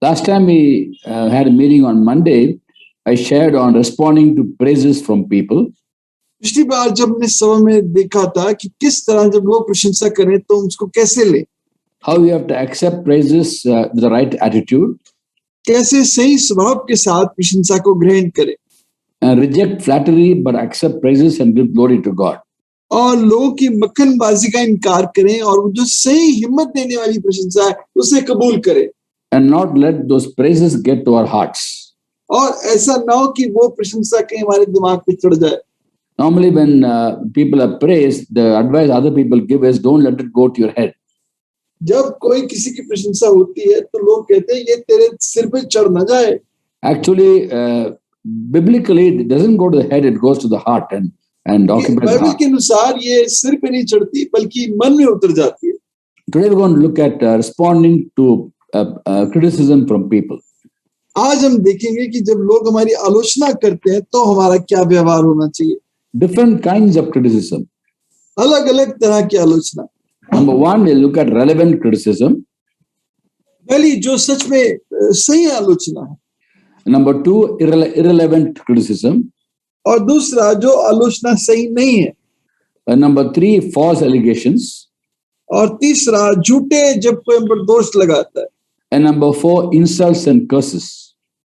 Last time we had a meeting on Monday, I shared on responding to praises from people. पिछली बार जब हमने सभा में देखा था कि किस तरह जब लोग प्रशंसा करें तो उसको कैसे ले, How you have to accept praises with the right attitude कैसे सही स्वभाव के साथ प्रशंसा को ग्रहण करें and reject flattery but accept praises and give glory to God. और लोगों की मक्खनबाजी का इनकार करें और वो जो सही हिम्मत देने वाली प्रशंसा है उसे कबूल करें And not let those praises get to our hearts. और ऐसा ना हो कि वो प्रशंसा कहीं हमारे दिमाग पे चढ़ जाए. Normally when people are praised, the advice other people give is don't let it go to your head. जब कोई किसी की प्रशंसा होती है तो लोग कहते हैं ये तेरे सिर पे चढ़ ना जाए. Actually, biblically, it doesn't go to the head, it goes to the heart and occupies the Bible heart. के अनुसार ये सिर पे नहीं चढ़ती बल्कि मन में उतर जाती है. Today we're going to look at responding to criticism from people. आज हम देखेंगे कि जब लोग हमारी आलोचना करते हैं तो हमारा क्या व्यवहार होना चाहिए. Different kinds of criticism. अलग अलग तरह की आलोचना. Number one, we'll look at relevant criticism. पहली जो सच में सही आलोचना है. Number two, irrelevant criticism. और दूसरा जो आलोचना सही नहीं है. Number three, false allegations. और तीसरा झूठे जब कोई हम पर दोष लगाता है. And number four, insults and curses.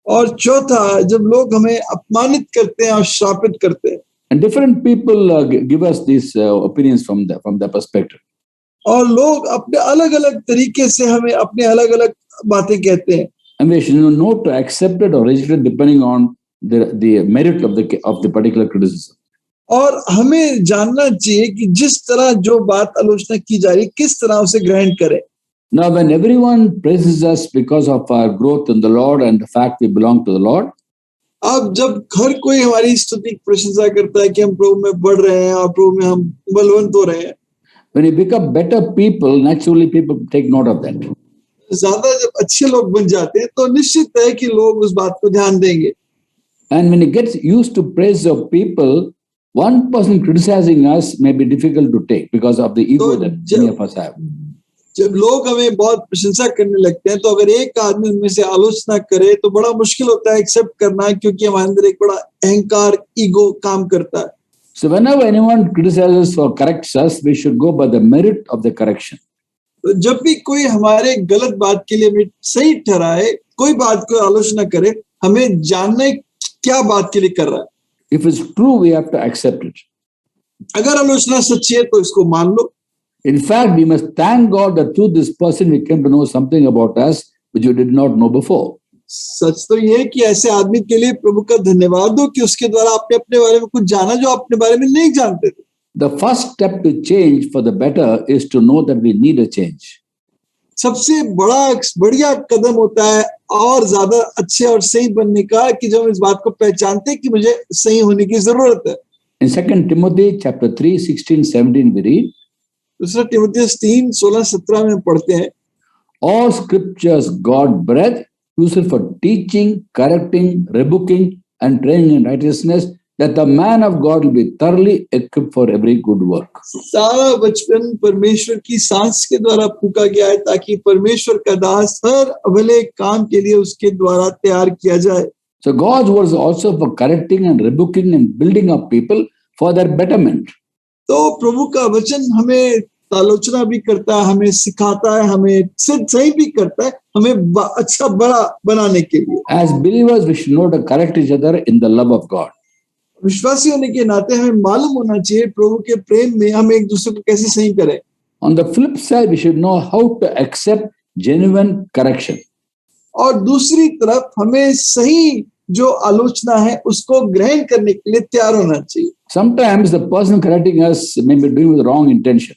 और चौथा जब लोग हमें अपमानित करते हैं और श्रापित करते हैं. And different people give us these opinions from their perspective. और लोग अपने अलग अलग तरीके से हमें अपने अलग अलग बातें कहते हैं. And we should know to accept it or reject it depending on the merit of the particular criticism. और हमें जानना चाहिए कि जिस तरह जो बात आलोचना की जा रही है किस तरह उसे ग्रहण करें. Now, when everyone praises us because of our growth in the Lord and the fact we belong to the Lord, अब जब हर कोई हमारी स्तुति प्रशंसा करता है कि हम प्रभु में बढ़ रहे हैं और प्रभु में हम बलवंत हो रहे हैं, when we become better people, naturally people take note of that. ज्यादा जब अच्छे लोग बन जाते हैं तो निश्चित है कि लोग उस बात को ध्यान देंगे. And when it gets used to praise of people, one person criticizing us may be difficult to take because of the ego तो that many of us have. जब लोग हमें बहुत प्रशंसा करने लगते हैं तो अगर एक आदमी उनमें से आलोचना करे तो बड़ा मुश्किल होता है एक्सेप्ट करना, क्योंकि हमारे अंदर एक बड़ा अहंकार ईगो काम करता है. So whenever anyone criticizes or corrects us, we should go by the merit of the correction. तो जब भी कोई हमारे गलत बात के लिए हमें सही ठहराए, कोई बात को आलोचना करे, हमें जानना है क्या बात के लिए कर रहा है. If it's true, we have to accept it. अगर आलोचना सच्ची है तो इसको मान लो. In fact, we must thank God that through this person we came to know something about us which you did not know before. सच तो ये है कि ऐसे आदमी के लिए प्रभु का धन्यवाद दो कि उसके द्वारा आपने अपने बारे में कुछ जाना जो आप अपने बारे में नहीं जानते थे. The first step to change for the better is to know that we need a change. सबसे बढ़िया कदम होता है और ज्यादा अच्छे और सही बनने का कि जब हम इस बात को पहचानते हैं कि मुझे सही होने की जरूरत है. In 2 Timothy chapter 3, 16, 17 we read, दूसरा तीमुथियुस 3, 16, 17 में पढ़ते हैं, all scriptures God breathed, useful for teaching, correcting, rebuking and training in righteousness, that the man of God will be thoroughly equipped for every good work. सारा बचपन परमेश्वर की सांस के द्वारा फूंका गया है ताकि परमेश्वर का दास हर भले काम के लिए उसके द्वारा तैयार किया जाए. So God's word is also for correcting and rebuking and building up people for their betterment. तो प्रभु का वचन हमें आलोचना भी करता है, हमें सिखाता है, हमें सही भी करता है, हमें अच्छा बड़ा बनाने के लिए. As believers, we should know to correct each other in the love of God. विश्वासी होने के नाते हमें मालूम होना चाहिए प्रभु के प्रेम में हम एक दूसरे को कैसे सही करें. On the flip side, we should know how to accept genuine correction. और दूसरी तरफ हमें सही जो आलोचना है उसको ग्रहण करने के लिए तैयार होना चाहिए. Sometimes the person correcting us may be doing with wrong intention.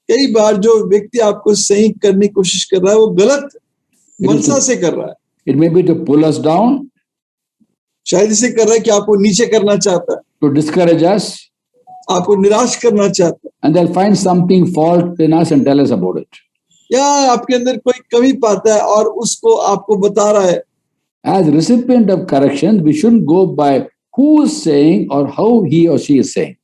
कई बार जो व्यक्ति आपको सही करने की कोशिश कर रहा है वो गलत मनसा से कर रहा है. It may be to pull us down, शायद इसे कर रहा है कि आपको नीचे करना चाहता है, to discourage us, आपको निराश करना चाहता है, and they'll find something fault in us and tell us about it. या आपके अंदर कोई कमी पाता है और उसको आपको बता रहा है. As recipient of correction, we shouldn't go by who is saying or how he or she is saying.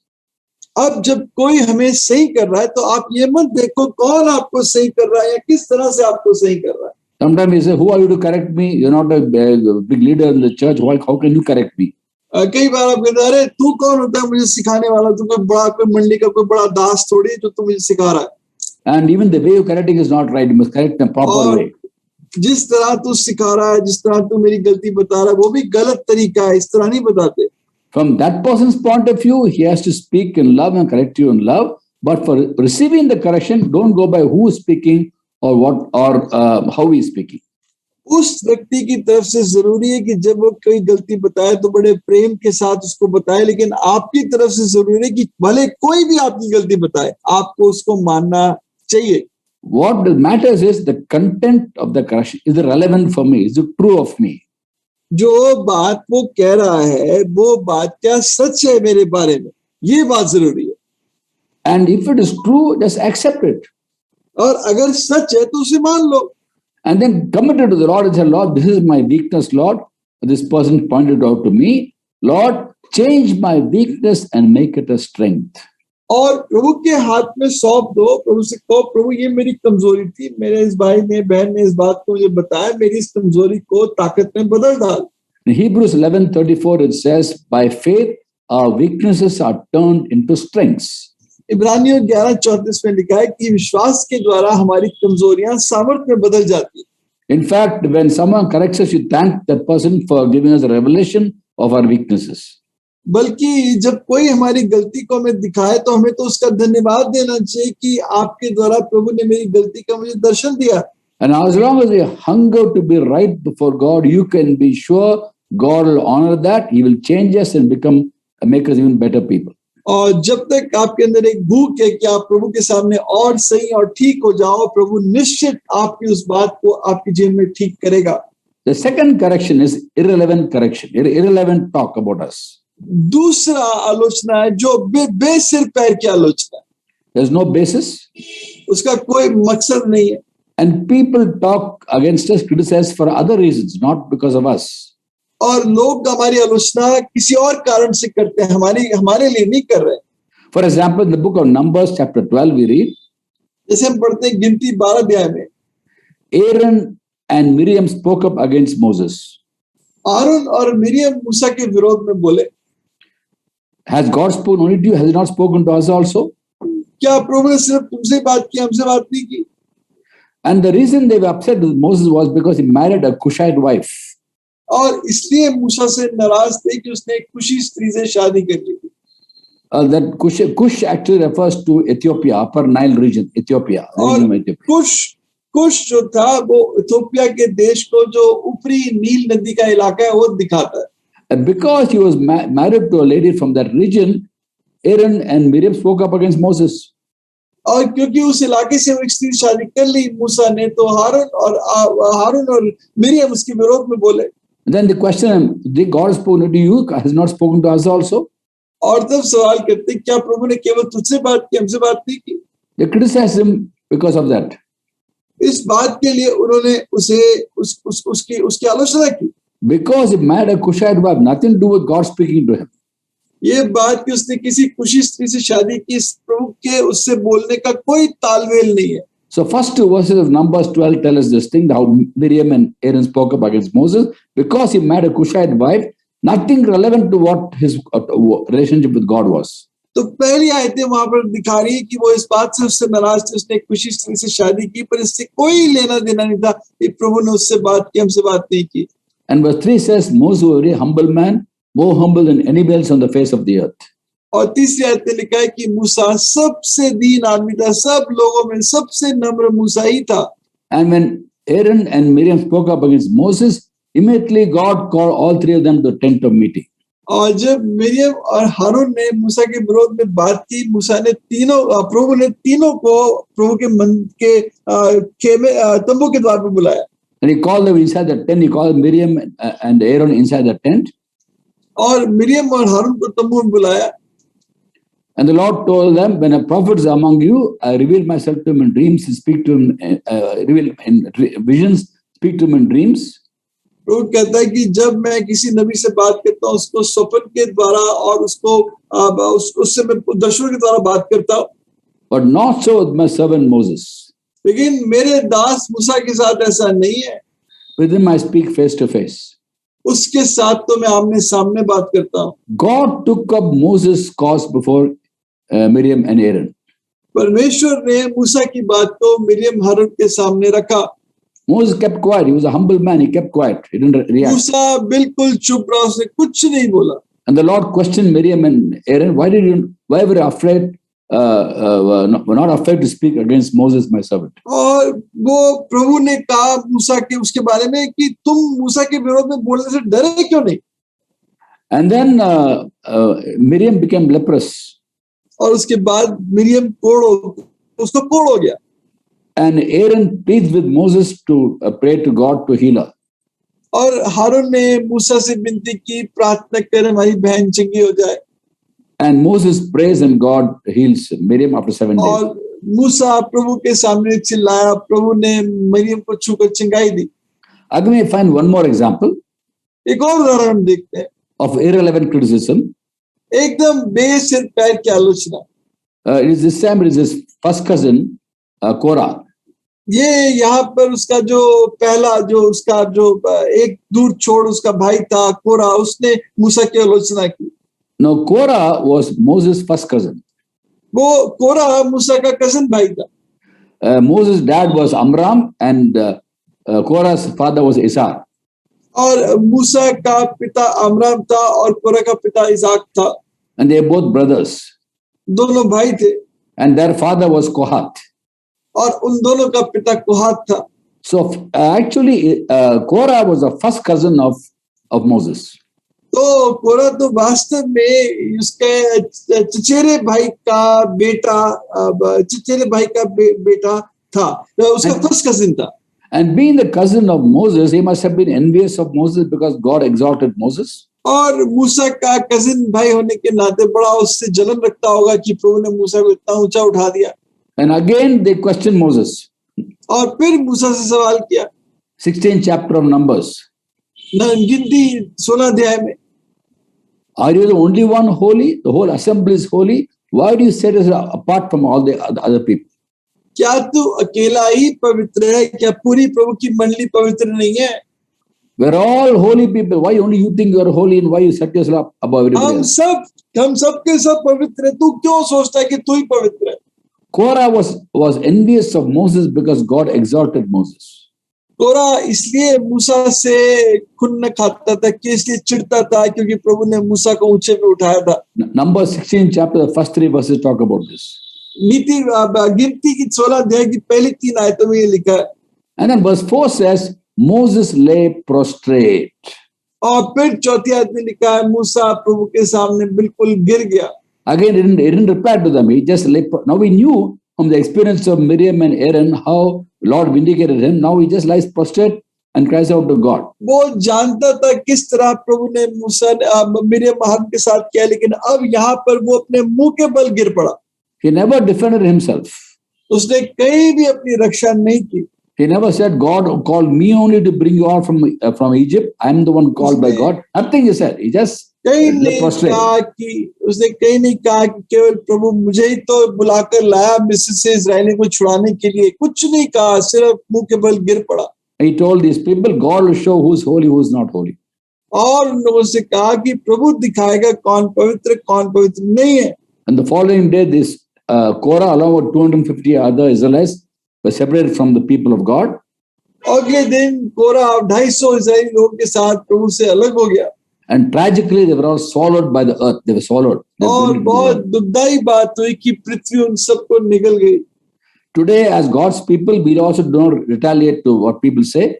अब जब कोई हमें सही कर रहा है तो आप ये मत देखो कौन आपको सही कर रहा है या किस तरह से आपको सही कर रहा है. Sometimes we say, who are you to correct me? You're not a big leader in the church. How can you correct me? कई बार आप कहते हैं अरे तू कौन होता है मुझे सिखाने वाला, तू कोई मंडी का कोई बड़ा दास थोड़ी है जो तू मुझे सिखा रहा है. And even the way you're correcting is not right. You must correct in a proper और way. जिस तरह तू सिखा रहा है, जिस तरह तू मेरी गलती बता रहा है, वो भी गलत तरीका है, इस तरह नहीं बताते. From that person's point of view, he has to speak in love and correct you in love. But for receiving the correction, don't go by who is speaking or what or how he is speaking. उस व्यक्ति की तरफ से जरूरी है कि जब वो कोई गलती बताए तो बड़े प्रेम के साथ उसको बताए, लेकिन आपकी तरफ से जरूरी है कि भले कोई भी आपकी गलती बताए, आपको उसको मानना चाहिए. What matters is the content of the correction. Is it relevant for me? Is it true of me? जो बात वो कह रहा है वो बात क्या सच है मेरे बारे में, ये बात जरूरी है. And if it is true, just accept it. और अगर सच है तो उसे मान लो. And then commit it to the Lord and say, Lord, this is my weakness, Lord. This person pointed out to me. Lord, change my weakness and make it a strength. और प्रभु के हाथ में सौंप दो, प्रभु से कहो प्रभु ये मेरी कमजोरी थी, मेरे इस भाई ने बहन ने इस बात को मुझे बताया, मेरी इस कमजोरी को ताकत में बदल डाल. In Hebrews 11:34 it says, by faith our weaknesses are turned into strengths. इब्रानियों 11:34 में लिखा है कि विश्वास के द्वारा हमारी कमजोरियां सामर्थ्य में बदल जाती. In fact, when someone corrects us, you thank that person for giving us a revelation of our weaknesses. बल्कि जब कोई हमारी गलती को हमें दिखाए तो हमें तो उसका धन्यवाद देना चाहिए कि आपके द्वारा प्रभु ने मेरी गलती का मुझे दर्शन दिया. And as long as we hunger to be right before God, you can be sure God will honor that. He will change us and make us even better people. और जब तक आपके अंदर एक भूख है कि आप प्रभु के सामने और सही और ठीक हो जाओ, प्रभु निश्चित आपकी उस बात को आपके जीवन में ठीक करेगा. The second correction is irrelevant correction, irrelevant talk about us. दूसरा आलोचना है जो बेसिर पैर की आलोचना है. There's no basis. उसका कोई मकसद नहीं है. And people talk against us, criticize for other reasons, not because of us. और लोग हमारी आलोचना किसी और कारण से करते हैं, हमारे लिए नहीं कर रहे. For example, in the book of Numbers chapter 12 we read, जैसे हम पढ़ते हैं गिनती 12 अध्याय में, Aaron and Miriam spoke up against Moses. Aron और मिरियम मूसा के विरोध में बोले. Has God spoken only to you? Has he not spoken to us also? क्या प्रभु ने सिर्फ तुमसे बात की, हमसे बात नहीं की? And the reason they were upset with Moses was because he married a Cushite wife. और इसलिए मूसा से नाराज थे कि उसने एक कुशी स्त्री से शादी कर ली थी. That Cush actually refers to Ethiopia, Upper Nile region, Ethiopia. और कुश जो था वो इथियोपिया के देश को जो ऊपरी नील नदी का इलाका है वो दिखाता है. And because he was married to a lady from that region, Aaron and Miriam spoke up against Moses. और क्योंकि उस इलाके से वो एक स्त्री शादी कर ली मूसा ने, तो हारून और मिरियम उसके विरोध में बोले. Then the question, did God spoken to you? Has not spoken to us also? और तब सवाल करते क्या प्रभु ने केवल तुझसे बात की, हमसे बात नहीं की? They criticized him because of that. इस बात के लिए उन्होंने उसकी आलोचना की. Because he married a Cushite wife, nothing to do with God speaking to him. ये बात कि उसने किसी कुशी स्त्री से शादी की, प्रभु के उससे बोलने का कोई तालमेल नहीं है. So first two verses of Numbers 12 tell us this thing, how Miriam and Aaron spoke up against Moses because he married a Cushite wife, nothing relevant to what his relationship with God was. तो पहली आयतें वहां पर दिखा रही है कि वो इस बात से उससे नाराज थे, उसने कुशी स्त्री से शादी की, पर इससे कोई लेना देना नहीं था. प्रभु ने उससे बात की, हमसे बात नहीं की. And verse 3 says, Moses was a very humble man, more humble than anybody else on the face of the earth. और तीसरी आयत में लिखा है कि मूसा सबसे दीन आदमी था, सब लोगों में सबसे नम्र मूसा ही था. And when Aaron and Miriam spoke up against Moses, immediately God called all three of them to the tent of meeting. और जब मिरियम और हारून ने मूसा के विरोध में बात की, मूसा ने प्रभु ने तीनों को प्रभु के तंबू के द्वार पर बुलाया. And he called them inside the tent. He called Miriam and Aaron inside the tent. और मिरियम और हारून को तंबू में बुलाया. And the Lord told them, when a prophet is among you, I reveal myself to him in dreams, speak to him, reveal in visions, speak to him in dreams. प्रभु कहता है कि जब मैं किसी नबी से बात करता हूँ, उसको स्वप्न के द्वारा और उससे मैं दर्शनों के द्वारा बात करता हूँ. But not so with my servant Moses. लेकिन मेरे दास मूसा के साथ ऐसा नहीं है। With him I speak face to face. उसके साथ तो मैं आमने सामने बात करता हूँ। God took up Moses' cause before Miriam and Aaron. परमेश्वर ने मूसा की बात को मिरियम हारून के सामने रखा। Moses kept quiet. He was a humble man. He kept quiet. He didn't react. मूसा बिल्कुल चुप रहा, उसने कुछ नहीं बोला। And the Lord questioned Miriam and Aaron, why were you afraid, were not afraid to speak against Moses, my servant? और वो प्रभु ने कहा मूसा के उसके बारे में कि तुम मूसा के विरोध में बोलने से डरे क्यों नहीं? And then Miriam became leprous. और उसके बाद मिरियम उसको कोढ़ हो गया। And Aaron pleads with Moses to pray to God to heal her. और हारून ने मूसा से विनती की, प्रार्थना कर हमारी बहन चंगी हो जाए। And Moses prays and God heals Miriam after 7 days. और मूसा प्रभु के सामने चिल्लाया, प्रभु ने मरियम को छूकर चंगाई दी। Again, we find one more example एक और उदाहरण देखते हैं of irrelevant criticism. एकदम बेसिर पैर की आलोचना। It is this time, it is his first cousin, Korah. ये यहाँ पर उसका जो पहला जो उसका जो एक दूर छोड़ उसका भाई था कोरा, उसने मूसा की आलोचना की। Now, Korah was Moses' first cousin. वो कोरा मूसा का कजन भाई था। Moses' dad was Amram and Korah's father was Isar. और मूसा का पिता अमराम था और कोरा का पिता इसाक था। And they are both brothers. दोनों भाई थे। And their father was Kohath. और उन दोनों का पिता कोहात था। So actually, Korah was the first cousin of Moses. तो कोरा तो वास्तव में उसके चचेरे भाई का बेटा था, उसका फर्स्ट कजिन था। And being the cousin of Moses, he must have been envious of Moses because God exalted Moses. और मूसा का कजिन भाई होने के नाते बड़ा उससे जलन रखता होगा कि प्रभु ने मूसा को इतना ऊंचा उठा दिया। And again they questioned Moses. और फिर मूसा से सवाल किया। 16th chapter of Numbers. गिनती 16 अध्याय में, Are you the only one holy? The whole assembly is holy. Why do you set yourself apart from all the other people? क्या तू अकेला ही पवित्र है? क्या पूरी प्रभु की मंडली पवित्र नहीं है? We're all holy people. Why only you think you are holy and why you set yourself above everybody else? हम सब के सब पवित्र है, तू क्यों सोचता है कि तू ही पवित्र है? Korah was envious of Moses because God exalted Moses. कोरा इसलिए मूसा से खून खाता था, कि इसलिए चिढ़ता था क्योंकि प्रभु ने मूसा को ऊंचे पे उठाया था। Numbers 16 chapter, the first 3 verses talk about this. गिनती की 16 अध्याय की पहली 3 आयतों में ये लिखा है। And then verse 4 says, Moses lay prostrate. और फिर चौथी आयत में लिखा है मूसा प्रभु के सामने बिल्कुल गिर गया। Again, he didn't reply to them. He just lay. Now we knew from the experience of Miriam and Aaron how Lord vindicated him. Now he just lies prostrate and cries out to God. वो जानता था किस तरह प्रभु ने मूसा Miriam हारून के साथ किया, लेकिन अब यहाँ पर वो अपने मुंह के बल गिर पड़ा। He never defended himself. उसने कहीं भी अपनी रक्षा नहीं की। He never said, God called me only to bring you out from Egypt. I'm the one called by God. Nothing he said. He just lay prostrate. उसने कहीं नहीं कहा कि केवल प्रभु मुझे ही तो बुलाकर लाया मिस्र से इस्राएलियों को छुड़ाने के लिए, कुछ नहीं कहा, सिर्फ मुंह के बल गिर पड़ा। He told these people, God will show who's holy, who's not holy. और उन लोगों से कहा कि प्रभु दिखाएगा कौन पवित्र नहीं है। And the following day, this Korah along with 250 other Israelites were separated from the people of God. अगले दिन कोरा 250 इस्राएली लोगों के साथ प्रभु से अलग हो गया। And tragically, they were all swallowed by the earth. They were swallowed. और बहुत दुखदाई बात हुई कि पृथ्वी उन सबको निगल गई। Today, as God's people, we also do not retaliate to what people say.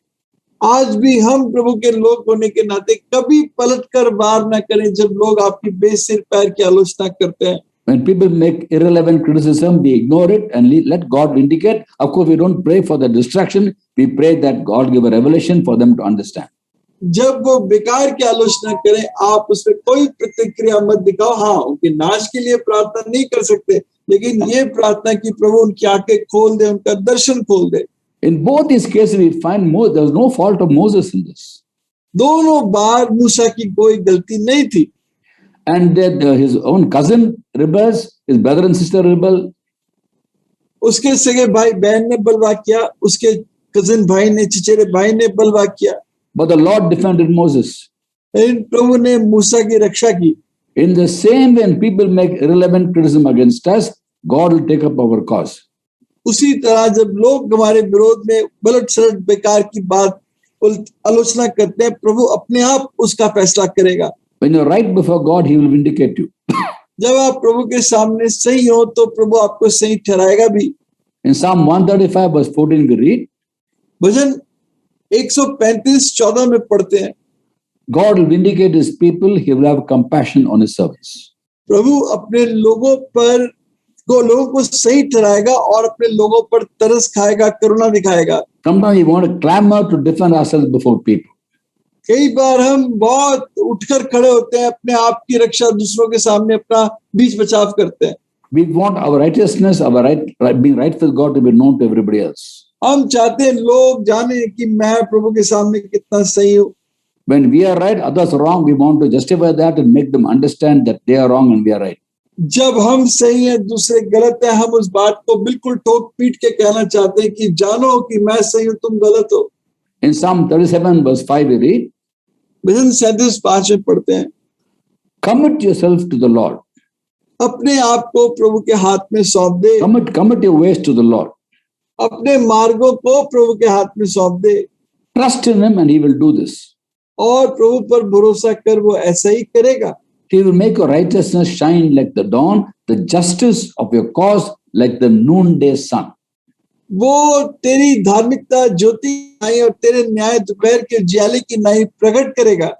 आज भी हम प्रभु के लोग होने के नाते कभी पलटकर वार न करें जब लोग आपकी बेसिर पैर की आलोचना करते हैं। When people make irrelevant criticism, we ignore it and let God vindicate. Of course, we don't pray for the destruction. We pray that God give a revelation for them to understand. जब वो बेकार की आलोचना करें, आप उसमें कोई प्रतिक्रिया मत दिखाओ। हाँ, उनके नाश के लिए प्रार्थना नहीं कर सकते, लेकिन ये प्रार्थना कि प्रभु उनकी आंखें खोल दे, उनका दर्शन खोल दे। In both these cases, we find there was no fault of Moses in this. दोनों बार मूसा की कोई गलती नहीं थी। And that his own cousin rebels, his brother and sister rebel. उसके सगे भाई बहन ने बलवा किया, उसके कजिन भाई ने, चचेरे भाई ने बलवा किया, But the Lord defended Moses. लेकिन प्रभु ने मूसा की रक्षा की। In the same way, when people make irrelevant criticism against us, God will take up our cause. उसी तरह जब लोग हमारे विरोध में बलट सलट बेकार की बात आलोचना करते हैं, प्रभु अपने आप उसका फैसला करेगा। When you're right before God, He will vindicate you. जब आप प्रभु के सामने सही हो तो प्रभु आपको सही ठहराएगा भी। In Psalm 135, verse 14, we read, भजन 135:14 में पढ़ते हैं, God will vindicate His people, He will have compassion on His servants. प्रभु अपने लोगों को सही ठहराएगा और अपने लोगों पर तरस खाएगा, करुणा दिखाएगा। Sometimes we want to clamor to defend ourselves before people. कई बार हम बहुत उठकर खड़े होते हैं, अपने आप की रक्षा दूसरों के सामने अपना बीच बचाव करते हैं। We want our righteousness, being right with God to be known to everybody else. हम चाहते हैं लोग जाने कि मैं प्रभु के सामने कितना सही हूँ। When we are right, others are wrong, we want to justify that and make them understand that they are wrong and we are right. जब हम सही हैं दूसरे गलत है, हम उस बात को बिल्कुल ठोक पीट के कहना चाहते हैं कि जानो कि मैं सही हूँ, तुम गलत हो। In Psalm 37, verse 5, we read, भजन 37:5 में पढ़ते हैं, commit yourself to the Lord. अपने आप को प्रभु के हाथ में सौंप दे, Commit your ways to the Lord. अपने मार्गों को प्रभु के हाथ में सौंप दे, Trust in Him and He will do this. और प्रभु पर भरोसा कर, वो ऐसा ही करेगा। He will make your righteousness shine like the dawn, the justice of your cause like the noonday sun. वो तेरी धार्मिकता ज्योति नाई और तेरे न्याय दोपहर के उजियाले की नाई प्रकट करेगा।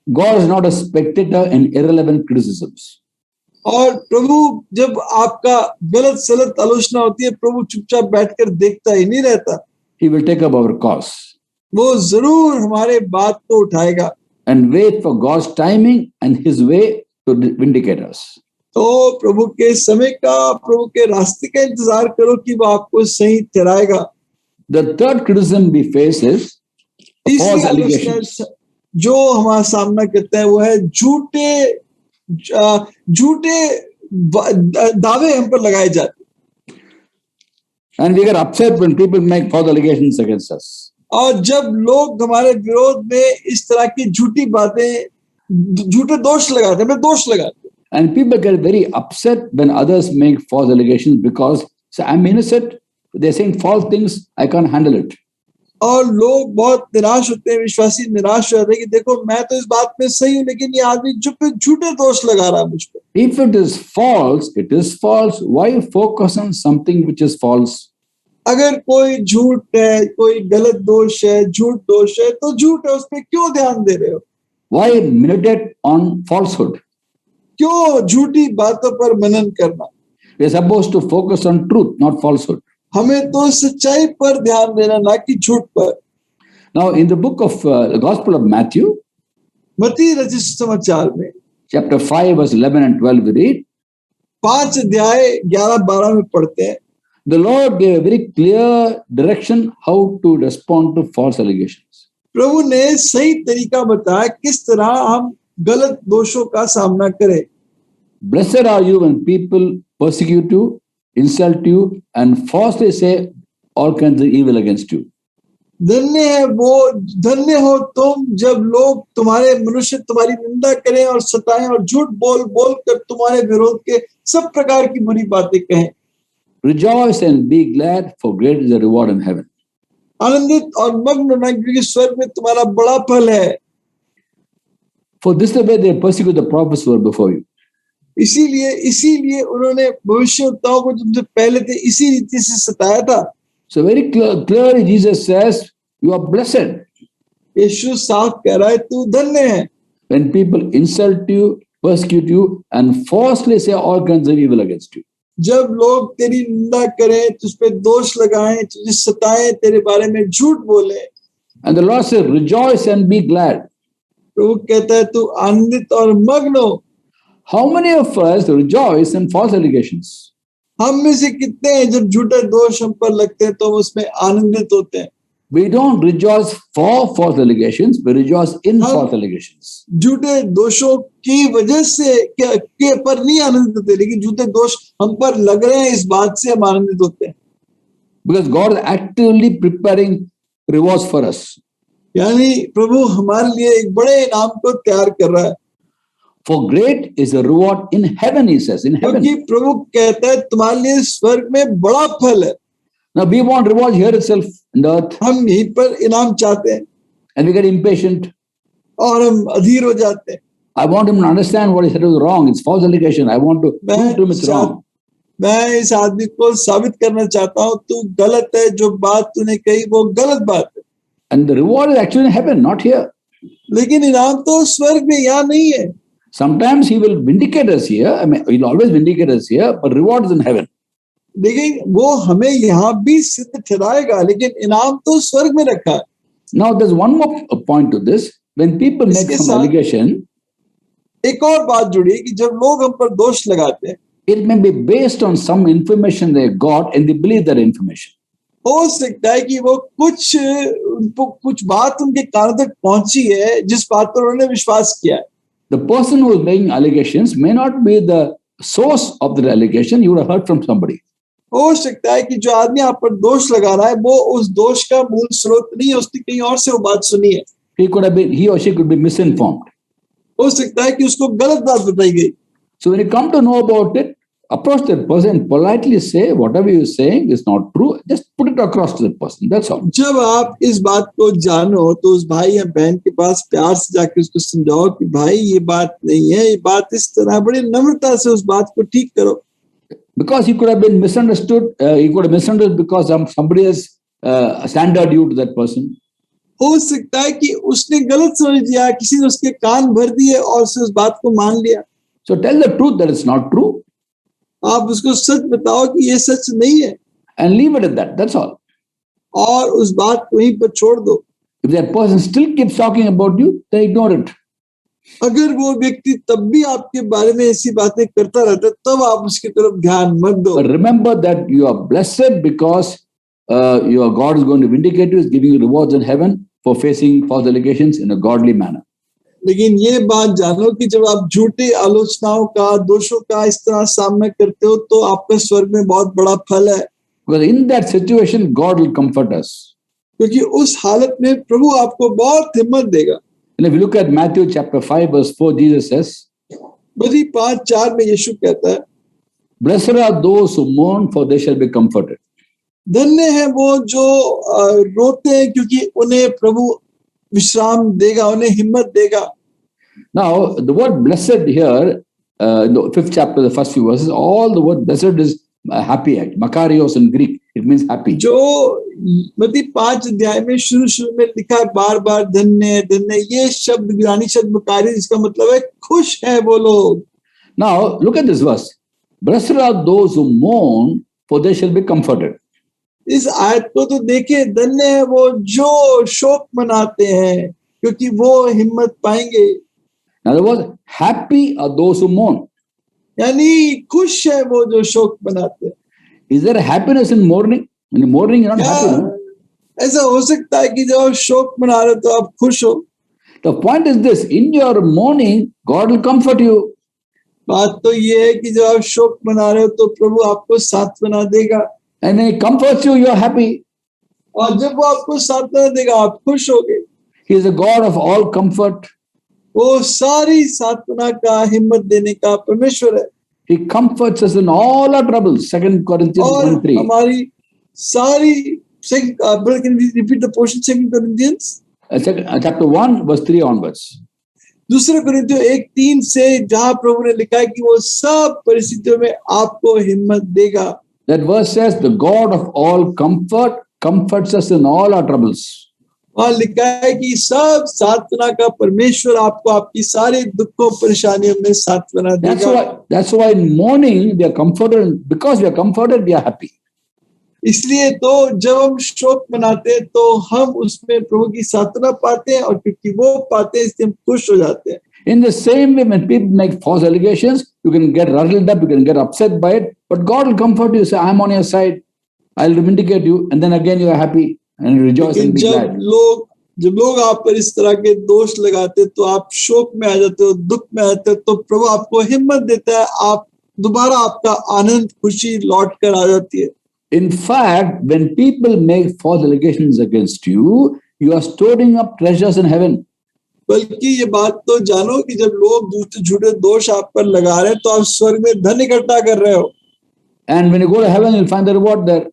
God is not a spectator in irrelevant criticisms. और प्रभु जब आपका गलत सलत आलोचना होती है, प्रभु चुपचाप बैठकर देखता ही नहीं रहता। He will take up our cause वो जरूर हमारे बात को उठाएगा and wait for God's timing and His way to vindicate us. तो प्रभु के समय का, प्रभु के रास्ते का इंतजार करो कि वो आपको सही ठहराएगा। The third criticism we face is तीसरी false आलोचना allegations. जो हमारा सामना करता है वो है झूठे दावे हम पर लगाए जाते हैं। And we get upset when people make false allegations against us. और जब लोग हमारे विरोध में इस तरह की झूठी बातें, झूठे दोष लगाते हैं, दोष लगाते हैं। And people get very upset when others make false allegations because say, I'm innocent. They're saying false things. I can't handle it. और लोग बहुत निराश होते हैं, विश्वासी निराश हो जाते हैं कि देखो मैं तो इस बात में सही हूँ, लेकिन ये आदमी झूठे दोष लगा रहा है मुझ पर। If it is false, it is false. Why focus on something which is false? अगर कोई झूठ है, कोई गलत दोष है, झूठ दोष है, तो झूठ है, उस पर क्यों ध्यान दे रहे हो? Why meditate on falsehood? क्यों झूठी बातों पर मनन करना? We are supposed to focus on truth, not falsehood. हमें तो सच्चाई पर ध्यान देना, ना कि झूठ पर। Now, in the book of the Gospel of Matthew, मत्ती रचित समाचार में chapter 5, verse 11 and 12, we read, 5 अध्याय 11-12 में पढ़ते हैं, the Lord gave a very clear direction how to respond to false allegations. प्रभु ने सही तरीका बताया किस तरह हम गलत दोषों का सामना करें। Blessed are you when people persecute you, insult you, and falsely say all kinds of evil against you. धन्य हो तुम जब लोग मनुष्य तुम्हारी निंदा करें और सताएं और झूठ बोल बोल कर तुम्हारे विरोध के सब प्रकार की बुरी बातें कहें। Rejoice and be glad, for great is the reward in heaven. आनंदित और मग्न होना, क्योंकि स्वर्ग में तुम्हारा बड़ा फल है। For this is the way they persecute the prophets who were before you. इसीलिए उन्होंने भविष्यवक्ताओं को तुमसे पहले थे इसी रीति से सताया था। So very clearly Jesus says, you are blessed. यीशु साफ कह रहा है, तू धन्य है। When people insult you, persecute you, and falsely say all kinds of evil against you. जब लोग तेरी निंदा करें, तुझ पे दोष लगाएं, तुझे सताएं, तेरे बारे में झूठ बोले। And the Lord says, rejoice and be glad. प्रभु कहता है, तू आनंदित और मग्न हो। How many of us rejoice in false allegations? हम में से कितने हैं जब झूठे दोष हम पर लगते हैं तो हम उसमें आनंदित होते हैं? We don't rejoice for false allegations, we rejoice in हम- false allegations. झूठे दोषों की वजह से के पर नहीं आनंदित होते, लेकिन झूठे दोष हम पर लग रहे हैं इस बात से हम आनंदित होते हैं। Because God is actively preparing rewards for us. यानी प्रभु हमारे लिए एक बड़े इनाम को तैयार कर रहा है, For great is the reward in heaven, he says, in heaven. क्योंकि प्रभु कहता है तुम्हारे लिए स्वर्ग में बड़ा फल है। Now we want rewards here itself in the earth, हम यहीं पर इनाम चाहते हैं and we get impatient. और हम अधीर हो जाते हैं। I want him to understand what he said was wrong. It's false allegation. I want to prove to him it's wrong. मैं इस आदमी को साबित करना चाहता हूँ तू गलत है, जो बात तूने कही वो गलत बात है। And the reward is actually in heaven, not here. लेकिन इनाम तो स्वर्ग में, यहाँ नहीं है। Sometimes he will vindicate us here. I mean, he'll always vindicate us here, but reward is in heaven. लेकिन वो हमें यहाँ भी सिद्ध ठहराएगा, लेकिन इनाम तो स्वर्ग में रखा है। Now, there's one more point to this. When people make इसके some साथ- allegation, एक और बात जुड़ी है कि जब लोग हम पर दोष लगाते हैं, it may be based on some information they got and they believe that information. हो सकता है कि वो कुछ बात उनके कानों तक पहुंची है जिस बात पर उन्होंने विश्वास किया है। The person who is making allegations may not be the source of the allegation. You would have heard from somebody. हो सकता है कि जो आदमी आप पर दोष लगा रहा है वो उस दोष का मूल स्रोत नहीं है, उसने कहीं और से वो बात सुनी है। He or she could be misinformed. हो सकता है कि उसको गलत बात बताई गई। So when you come to know about it, approach that person, politely say whatever you're saying is not true. Just put it across to the person. That's all. जब आप इस बात को जानो तो उस भाई या बहन के पास प्यार से जाके उसको समझाओ कि भाई ये बात नहीं है, ये बात इस तरह, बड़ी नम्रता से उस बात को ठीक करो। Because he could have been misunderstood. He could have misunderstood because somebody has standard you to that person. हो सकता है कि उसने गलत समझ लिया, किसी ने उसके कान भर दिए और उसने उस बात को मान लिया। So tell the truth that it's not true आप उसको सच बताओ कि ये सच नहीं है and leave it at that. That's all. और उस बात को वहीं पर छोड़ दो। If that person still keeps talking about you, then ignore it. अगर वो व्यक्ति तब भी आपके बारे में ऐसी बातें करता रहता है, तब आप उसकी तरफ ध्यान मत दो। But remember that you are blessed because your God is going to vindicate you, is giving you rewards in heaven for facing false allegations in a godly manner. लेकिन ये बात जानो कि जब आप झूठी आलोचनाओं का, दोषों का इस तरह सामना करते हो तो आपका स्वर्ग में बहुत बड़ा फल है, Because in that situation, God will comfort us. क्योंकि उस हालत में प्रभु आपको बहुत हिम्मत देगा। And if you look at Matthew chapter 5, verse 4, Jesus says, मत्ती 5:4 में यीशु कहता है, Blessed are those who mourn, for they shall be comforted. धन्य है वो जो रोते हैं, क्योंकि उन्हें प्रभु विश्राम देगा, उन्हें हिम्मत देगा। Now, the word blessed here, in the 5th chapter, the first few verses, all the word blessed is happy act. Makarios in Greek, it means happy. जो मत्ती 5 अध्याय में शुरू में लिखा है बार बार धन्य धन्य, ये शब्द यूनानी शब्द मकारी, जिसका मतलब है खुश है वो लोग। Now, look at this verse. Blessed are those who mourn, for they shall be comforted. इस आयत को तो देखिए, धन्य है वो जो शोक मनाते हैं, क्योंकि वो हिम्मत पाएंगे। In other words, happy are those who mourn. यानी खुश है वो जो शोक मनाते हैं। Is there a happiness in mourning? When you're mourning, you're not क्या happy. No? ऐसा हो सकता है कि जब आप शोक मना रहे हो तो आप खुश हो? The point is this, in your mourning, God will comfort you. बात तो ये है कि जब आप शोक मना रहे हो तो प्रभु आपको सांत्वना देगा, And when He comforts you, you're happy. और जब वो आपको सांत्वना देगा आप खुश होगे। He is the God of all comfort. वो सारी सांत्वना का, हिम्मत देने का परमेश्वर है, He comforts us in all our troubles. 2 Corinthians और 1:3. हमारी सारी brother, can we repeat the portion? 2 Corinthians Chapter 1, verse 3 onwards. दूसरे कुरिन्थियों 1:3 से, जहां प्रभु ने लिखा है कि वो सब परिस्थितियों में आपको हिम्मत देगा। That verse says, the God of all comfort comforts us in all our troubles. वहां लिखा है कि सब सांत्वना का परमेश्वर आपको आपकी सारे दुखों परेशानियों में सांत्वना देगा। That's why in mourning we are comforted, and because we are comforted, we are happy. इसलिए तो जब हम शोक मनाते हैं तो हम उसमें प्रभु की सांत्वना पाते हैं, और क्योंकि वो पाते हैं इसलिए हम खुश हो जाते हैं। In the same way, when people make false allegations, you can get rattled up, you can get upset by it, but God will comfort you, say, I'm on your side, I'll vindicate you, and then again you are happy. and rejoice लेकिन and be glad. जब लोग आप पर इस तरह के दोष लगाते तो आप शोक में आ जाते हो, दुख में आ जाते हो, तो प्रभु आपको हिम्मत देता है, आप दोबारा आपका आनंद खुशी लौट कर आ जाती है। In fact, when people make false allegations against you, you are storing up treasures in heaven. बल्कि ये बात तो जानो कि जब लोग झूठे दोष आप पर लगा रहे हैं तो आप स्वर्ग में धन इकट्ठा कर रहे हो, And when you go to heaven, you'll find the reward there.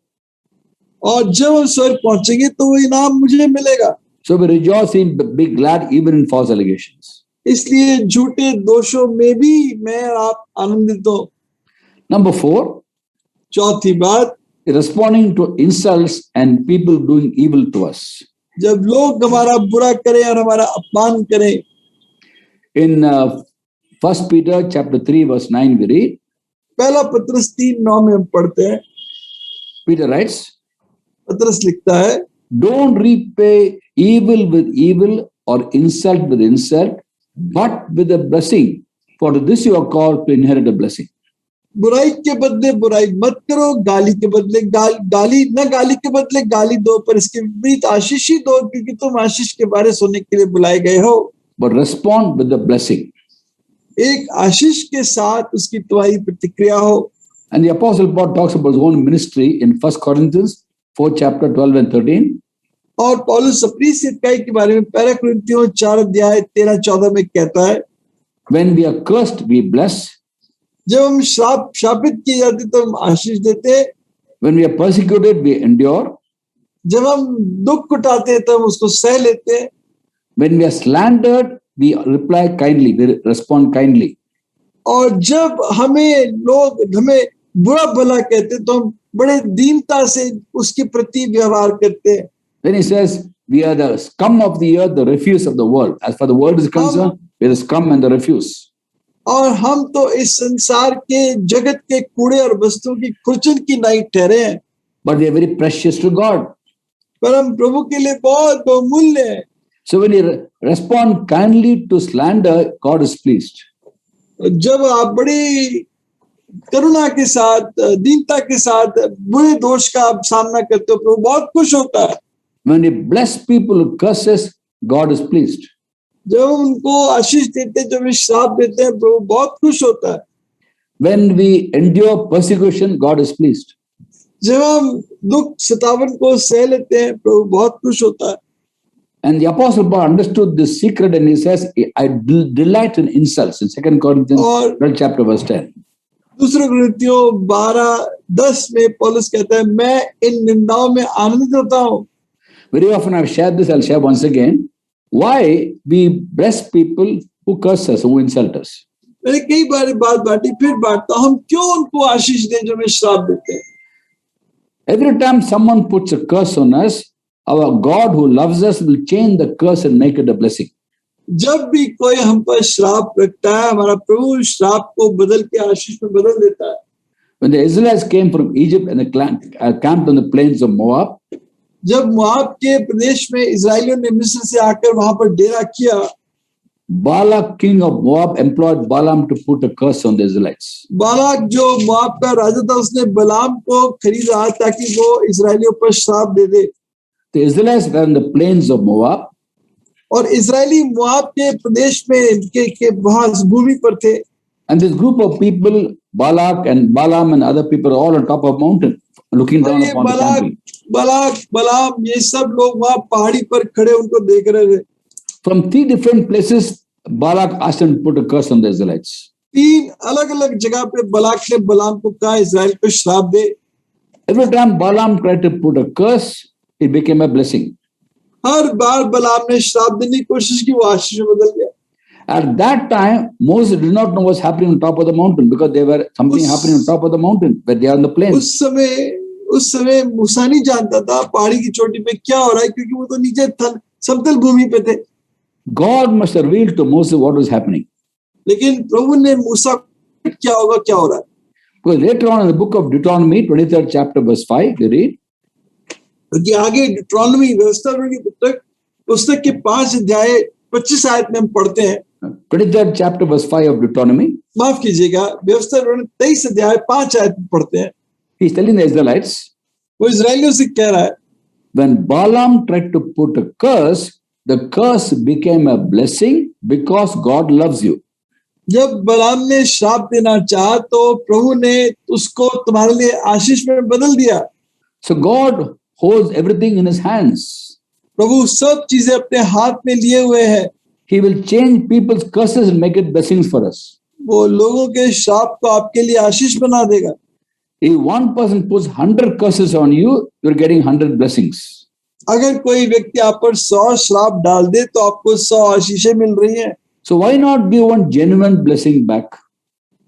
और जब हम स्वर्ग पहुंचेंगे तो वो इनाम मुझे मिलेगा। So we rejoice and be glad even in false allegations. इसलिए झूठे दोषों में भी मैं और आप आनंदित हो। Number 4, चौथी बात, responding to insults and people doing evil to us. जब लोग हमारा बुरा करें और हमारा अपमान करें। In 1 Peter chapter 3 verse 9 we read, पहला पत्रस 3:9 में हम पढ़ते हैं, Peter writes, पत्रस लिखता है, don't repay evil with evil or insult with insult, but with a blessing. For to this you are called to inherit a blessing. बुराई के बदले बुराई मत करो, गाली के बदले गाली के बदले गाली दो, पर इसके विपरीत आशीष ही दो, क्योंकि तुम आशीष के बारे सुनने के लिए बुलाए गए हो। But respond with the blessing. एक आशीष के साथ उसकी तुम्हारी प्रतिक्रिया हो। And the Apostle Paul talks about his own ministry in 1 Corinthians 4 chapter 12 and 13. और पौलुस अपनी सेवकाई के बारे में पहला कुरिन्थियों 4:13-14 में कहता है, When we are cursed, we bless. जब हम शापित किए जाते तो हम आशीष देते, When we are persecuted, we endure. जब हम दुख उठाते तो हम उसको सह लेते, When we are slandered, we reply kindly, we respond kindly. और जब लोग हमें बुरा भला कहते तो हम बड़े दीनता से उसके प्रति व्यवहार करते हैं। Then he says, we are the scum of the earth, the refuse of the world. As far the world is concerned, we are the scum and the refuse. और हम तो इस संसार के जगत के कूड़े और वस्तुओं की खुरचन की नाई ठहरे हैं, But we are very precious to God. पर हम प्रभु के लिए बहुत बहुमूल्य हैं। So when you respond kindly to slander, God is pleased. जब आप बड़ी करुणा के साथ, दीनता के साथ बुरे दोष का आप सामना करते हो, प्रभु बहुत खुश होता है। When you bless people who curses, God is pleased. जब उनको आशीष देते हैं, जब वे श्राप देते हैं, प्रभु बहुत खुश होता है। When we endure persecution, God is pleased. जब हम दुख सतावन को सह लेते हैं, प्रभु बहुत खुश होता है। And the Apostle Paul understood this secret and he says, I delight in insults in 2 Corinthians 12 chapter verse 10. दूसरे कुरिन्थियों 12:10 में पौलुस कहता है, मैं इन निंदाओं में आनंदित होता हूँ। Very often I've shared this, I'll share once again. Why we bless people who curse us, who insult us? मैंने कई बार बात बांटी, फिर बांटता हूँ, हम क्यों उनको आशीष दें जो हमें श्राप देते हैं? Every time someone puts a curse on us, our God who loves us will change the curse and make it a blessing. जब भी कोई हम पर श्राप रखता है, हमारा प्रभु श्राप को बदल के आशीष में बदल देता है। When the Israelites came from Egypt and camped on the plains of Moab, जब मोआब के प्रदेश में इजरायलियों ने मिस्र से आकर वहां पर डेरा किया, Balak, king of Moab, employed Balaam to put a curse on the Israelites. Balak जो मोआब का राजा था, उसने बलाम को खरीदा ताकि वो इजरायलियों पर श्राप दे दे। The Israelites were in the plains of Moab. और इजरायली मोआब के प्रदेश में के वहां भूमि पर थे। And this group of people, Balak and Balaam and other people, are all on top of a mountain, looking down upon the country. बलाम ये सब लोग वहां पहाड़ी पर खड़े उनको देख रहे थे। From 3 different places, Balak asked him to put a curse on the Israelites. 3 अलग-अलग जगह पे बलाक ने बलाम को कहा इजराइल को श्राप दे। Every time Balaam tried to put a curse, it became a blessing. हर बार बलाम ने श्राप देने की कोशिश की, वो आशीष में बदल गया। At that time, Moses did not know what's happening on top of the mountain because there were something happening on top of the mountain where they are on the plains. उस समय मूसा नहीं जानता था पहाड़ी की चोटी पे क्या हो रहा है, क्योंकि वो तो नीचे समतल भूमि पे थे। God must have revealed to Moses what was happening. लेकिन प्रभु ने मूसा को क्या होगा, क्या हो रहा है? Because later on in the book of Deuteronomy, 23rd chapter, verse 5, we read. क्योंकि आगे डिट्रोनोमी व्यवस्था की पुस्तक के 5 अध्याय 25 आयत में हम पढ़ते हैं। 23rd chapter, verse 5 of Deuteronomy. माफ कीजिएगा, व्यवस्था 23 अध्याय 5 आयत में पढ़ते हैं। He's telling the Israelites, वो इजरायलियों से कह रहा है, when Balaam tried to put a curse, the curse became a blessing because God loves you. जब बलाम ने श्राप देना चाहा तो प्रभु ने उसको तुम्हारे लिए आशीष में बदल दिया। So God holds everything in his hands. प्रभु सब चीजें अपने हाथ में लिए हुए है। He will change people's curses and make it blessings for us. वो लोगों के श्राप को आपके लिए आशीष बना देगा। If one person puts 100 curses on you, you're getting 100 blessings. अगर कोई व्यक्ति आप पर 100 श्राप डाल दे तो आपको 100 आशीषें मिल रही हैं। So why not give one genuine blessing back?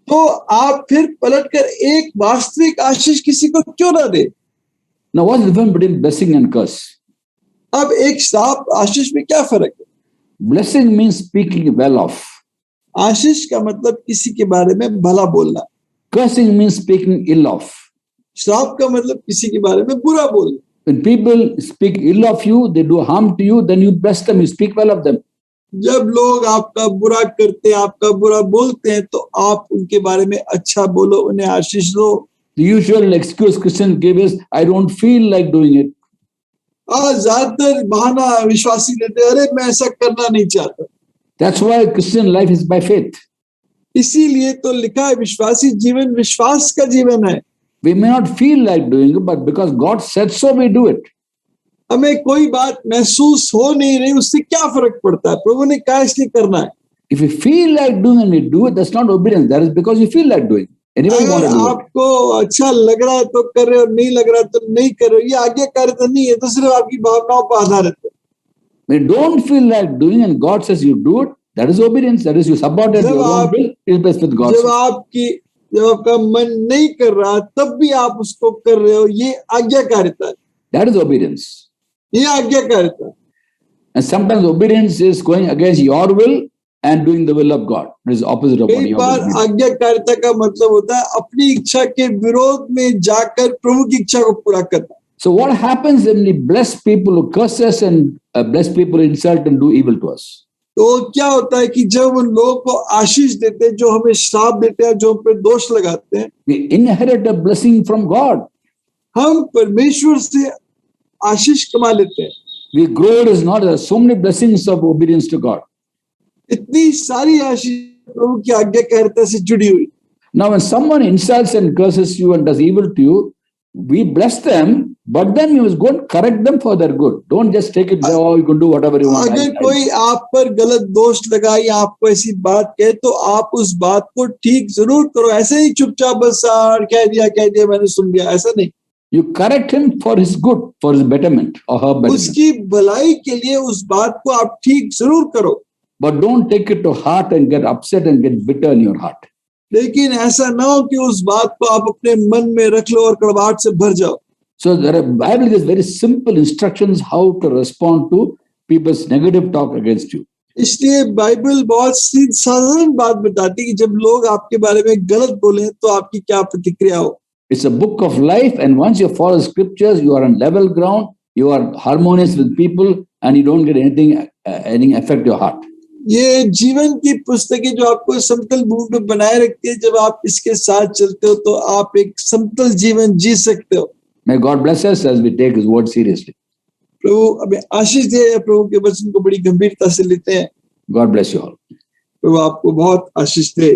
तो आप फिर पलटकर एक वास्तविक आशीष किसी को क्यों ना दे? Now what's the difference between blessing and curse? अब एक श्राप आशीष में क्या फर्क है? Blessing means speaking well of. आशीष का मतलब किसी के बारे में भला बोलना। Cursing means speaking ill of. श्राप का मतलब किसी के बारे में बुरा बोलना। When people speak ill of you, they do harm to you, then you bless them, you speak well of them. जब लोग आपका बुरा करते हैं, आपका बुरा बोलते हैं, तो आप उनके बारे में अच्छा बोलो, उन्हें आशीष दो। The usual excuse Christians give is, I don't feel like doing it. ज्यादातर बहाना विश्वासी देते हैं, अरे मैं ऐसा करना नहीं चाहता। That's why Christian life is by faith. इसीलिए तो लिखा है विश्वासी जीवन विश्वास का जीवन है। We may not feel like doing it, but because God said so, we do it. हमें कोई बात महसूस हो नहीं रही, उससे क्या फर्क पड़ता है? प्रभु ने कहा इसलिए करना है। If you feel like doing and you do it, that's not obedience. That is because you feel like doing it. Anybody want अगर to do it? आपको अच्छा लग रहा है तो कर रहे हो, नहीं लग रहा है तो नहीं कर रहे हो, ये आज्ञाकारिता नहीं है, तो सिर्फ आपकी भावनाओं पर आधारित है। When you don't feel like doing and God says you do it, that is obedience. That is you subordinate your own will is best with God's will. जब आपका मन नहीं कर रहा तब भी आप उसको कर रहे हो, ये आज्ञाकारिता है। That is obedience. ये आज्ञाकारिता है। And sometimes obedience is going against your will and doing the will of God. It is opposite of what कई you बार will. आज्ञाकारिता का मतलब होता है अपनी इच्छा के विरोध में जाकर प्रभु की इच्छा को पूरा करना। So what happens when we bless people who curse us and bless people who insult and do evil to us? तो क्या होता है कि जब उन लोगों को आशीष देते हैं, जो हमें श्राप देते हैं, जो हम पे दोष लगाते हैं, We inherit a blessing from God. हम परमेश्वर से आशीष कमा लेते हैं। We grow it is not there are so many blessings of obedience to God. इतनी सारी आशीष प्रभु की आज्ञाकारिता से जुड़ी हुई। Now when someone insults and curses you and does evil to you, we bless them, but then you must go and correct them for their good. Don't just take it, oh, you can do whatever you want. अगर कोई आप पर गलत दोष लगाए या आपको ऐसी बात कहे तो आप उस बात को ठीक जरूर करो। ऐसे ही चुपचाप बस कह दिया मैंने सुन लिया, ऐसा नहीं। You correct him for his good, for his betterment or her betterment. उसकी भलाई के लिए उस बात को आप ठीक जरूर करो, But don't take it to heart and get upset and get bitter in your heart. लेकिन ऐसा ना हो कि उस बात को आप अपने मन में रख लो और कड़वाहट से भर जाओ। So the Bible gives very simple instructions how to respond to people's negative talk against you. इसलिए बाइबल बहुत सी साधारण बात बताती है कि जब लोग आपके बारे में गलत बोले तो आपकी क्या प्रतिक्रिया हो। It's a book of life, and once you follow scriptures, you are on level ground, you are harmonious with people, and you don't get anything affect your heart. ये जीवन की पुस्तक है जो आपको समतल भूमि पे बनाए रखती है। जब आप इसके साथ चलते हो तो आप एक समतल जीवन जी सकते हो। May God bless us as we take His word seriously. प्रभु हमें आशीष दे, प्रभु के वचन को बड़ी गंभीरता से लेते हैं। God bless you all. प्रभु आपको बहुत आशीष दे।